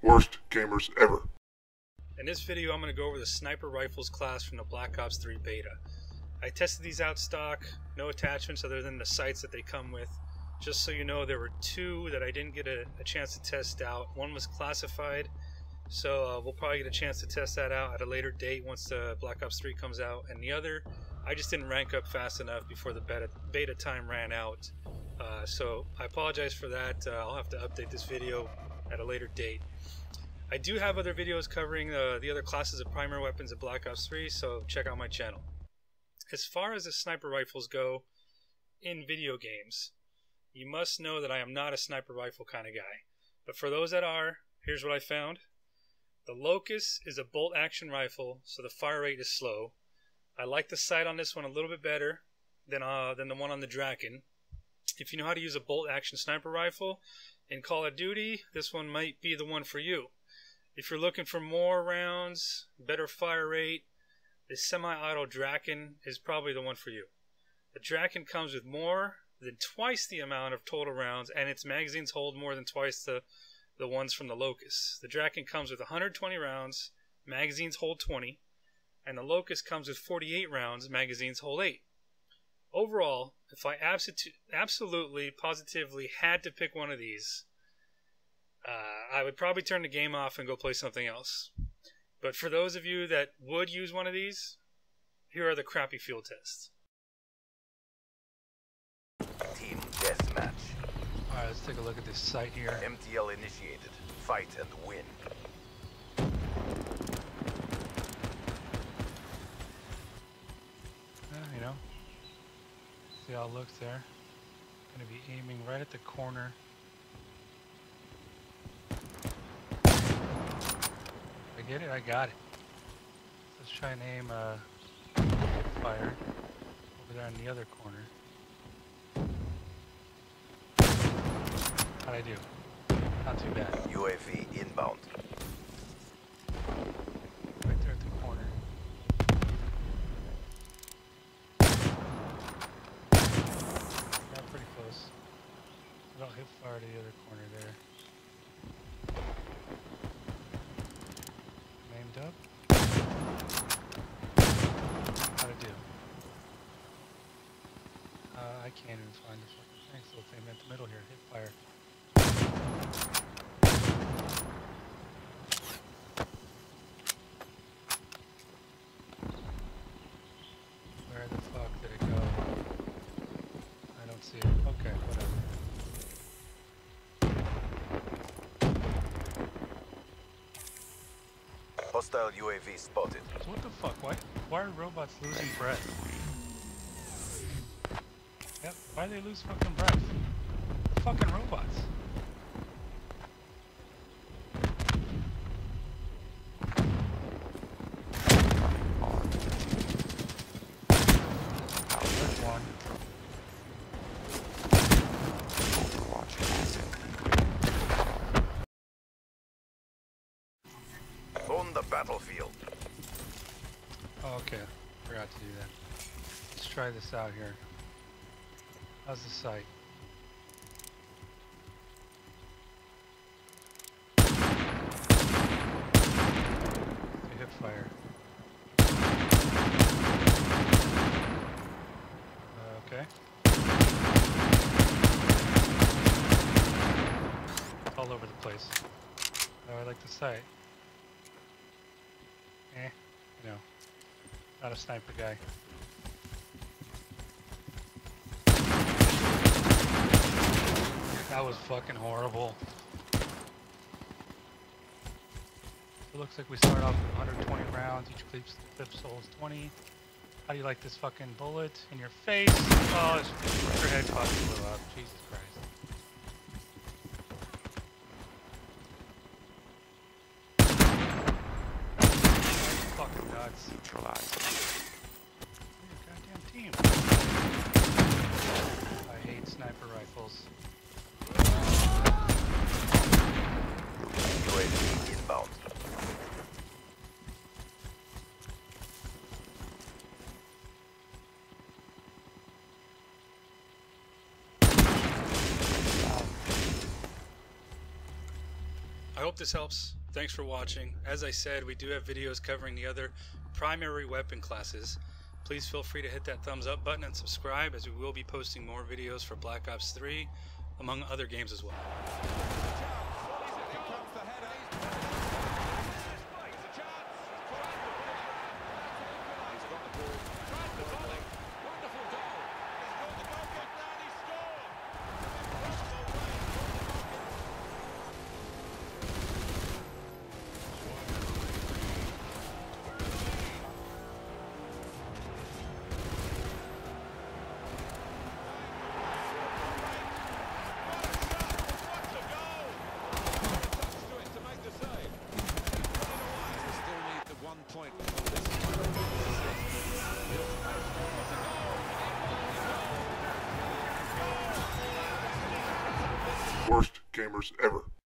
worst gamers ever. In this video, I'm going to go over the sniper rifles class from the Black Ops 3 beta. I tested these out stock, no attachments other than the sights that they come with. Just so you know, there were two that I didn't get a chance to test out. One was classified, so we'll probably get a chance to test that out at a later date once the Black Ops 3 comes out. And the other, I just didn't rank up fast enough before the beta time ran out. So I apologize for that. I'll have to update this video at a later date. I do have other videos covering the other classes of primary weapons of Black Ops 3, so check out my channel. As far as the sniper rifles go in video games, you must know that I am not a sniper rifle kind of guy. But for those that are, here's what I found. The Locust is a bolt action rifle, so the fire rate is slow. I like the sight on this one a little bit better than the one on the Draken. If you know how to use a bolt action sniper rifle in Call of Duty, this one might be the one for you. If you're looking for more rounds, better fire rate, the semi-auto Draken is probably the one for you. The Draken comes with more than twice the amount of total rounds, and its magazines hold more than twice the ones from the Locust. The Draken comes with 120 rounds, magazines hold 20, and the Locust comes with 48 rounds, magazines hold 8. Overall, if I absolutely, positively had to pick one of these, I would probably turn the game off and go play something else. But for those of you that would use one of these, here are the crappy field tests. Team deathmatch. Alright, let's take a look at this site here. MTL initiated. Fight and win. You know, see how it looks there. Gonna be aiming right at the corner. I get it, I got it. Let's try and aim fire over there in the other corner. How'd I do? Not too bad. UAV inbound. Right there at the corner. Yeah, pretty close. I'll hit fire to the other corner there. Aimed up. How'd I do? I can't even find the fucking thing, so let's aim at the middle here. Hit fire. Where the fuck did it go? I don't see it. Okay, whatever. Hostile UAV spotted. So what the fuck? Why are robots losing breath? Yep, why do they lose fucking breath? Fucking robots. There's one. On the battlefield. Oh, okay. Forgot to do that. Let's try this out here. How's the sight? Hit fire. Okay. All over the place. Oh, I like the sight. You know, not a sniper guy. That was fucking horrible. It looks like we start off with 120 rounds. Each clip holds 20. How do you like this fucking bullet in your face? Oh, your head fucking blew up. Jesus Christ. Fucking nuts. Neutralized. Goddamn team. I hate sniper rifles. UAV inbound. hope this helps. Thanks for watching. As I said, we do have videos covering the other primary weapon classes. Please feel free to hit that thumbs up button and subscribe, as we will be posting more videos for Black Ops 3, among other games as well. Worst gamers ever.